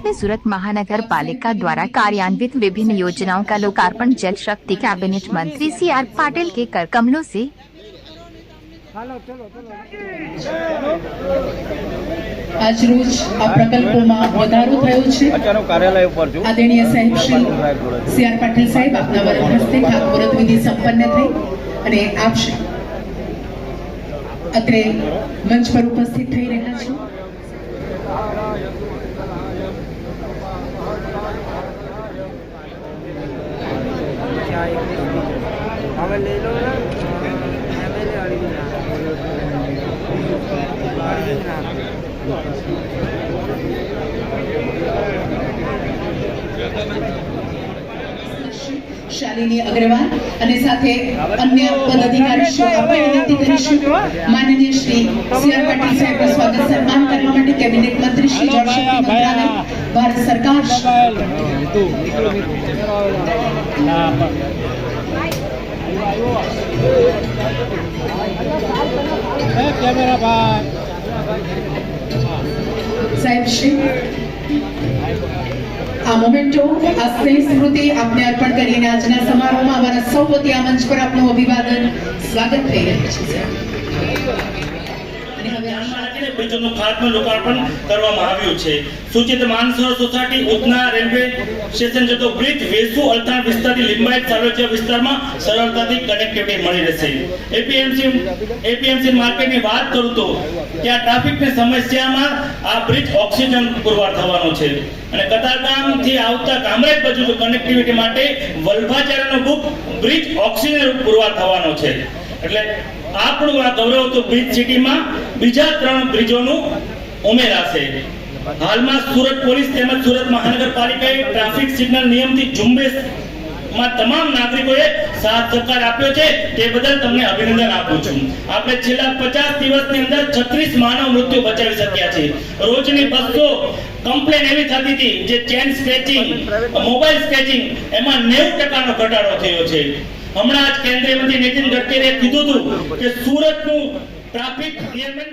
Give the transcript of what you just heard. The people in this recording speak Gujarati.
में सूरत महानगर पालिका द्वारा कार्यान्वित विभिन्न योजनाओं का लोकार्पण जल शक्ति कैबिनेट मंत्री CR पाटिल के कर कमलों से। आज रोज आ प्रकल्पों में વધારો થયો છે। આદરણીય સાહેબ શ્રી CR પાટીલ સાહેબ આપના વરદ હસ્તે ખાતમુહૂર્ત વિધિ સંપન્ન થઈ અને આપ અત્રે મંચ પર ઉપસ્થિત થઈ રહ્યા છો। शालिनी अग्रवाल અને સાથે અન્ય પદાધિકારીઓ આપણે વિનંતી કરીશું માનનીય શ્રી CR પાટીલ સાહેબનું સ્વાગત સન્માન કરવા માટે કેબિનેટ મંત્રી શ્રી જળ શક્તિ મંત્રાલય ભારત સરકાર સાહેબ શ્રી आ मोमेंटो आ स्नेह स्मृति आपने अर्पण करीने आजना समारोह में हमारा सौ वती आ मंच पर आपनो अभिवादन स्वागत થઈ રહ્યું છે। ब्रिजों खातमुहूर्त लोकार्पण કરવામાં આવ્યું છે। સૂચિત Mansarovar society Udhna railway station જતો બ્રિજ વેસુ અલથાણ વિસ્તારથી લિંબાયત સાર્વજનિક વિસ્તારમાં સરળતાથી કનેક્ટિવિટી મળી રહેશે। એપીએમસી માર્કેટની વાત કરું તો ત્યાં ટ્રાફિકની સમસ્યામાં આ બ્રિજ ઓક્સિજન પુરવાર થવાનો છે અને કતારગામથી આવતા કામરેજ બાજુ કનેક્ટિવિટી માટે વલ્ભાચાર્યનો બુક બ્રિજ ઓક્સિજન પુરવાર થવાનો છે। એટલે આપણું આ ગૌરવ તો બ્રિજ સિટીમાં બીજા 3 બ્રિજોનું ઉમેરાશે। હાલમાં સુરત પોલીસ તેમજ સુરત મહાનગરપાલિકાએ ટ્રાફિક સિગ્નલ નિયમથી ઝુંબેશમાં તમામ નાગરિકોએ સાથ સહકાર આપ્યો છે તે બદલ તમને અભિનંદન આપું છું। આપણે છેલ્લા 50 દિવસની અંદર 36 માનવ મૃત્યુ બચાવી શક્યા છે। રોજની 200 કમ્પ્લેન એવી થતી હતી જે ચેન સ્ક્રેચિંગ મોબાઈલ સ્ક્રેચિંગ એમાં 90% નો ઘટાડો થયો છે। હમણાં જ કેન્દ્રીય મંત્રી નીતિન ગડકરીએ કીધું હતું કે સુરતનું ટ્રાફિક નિયમન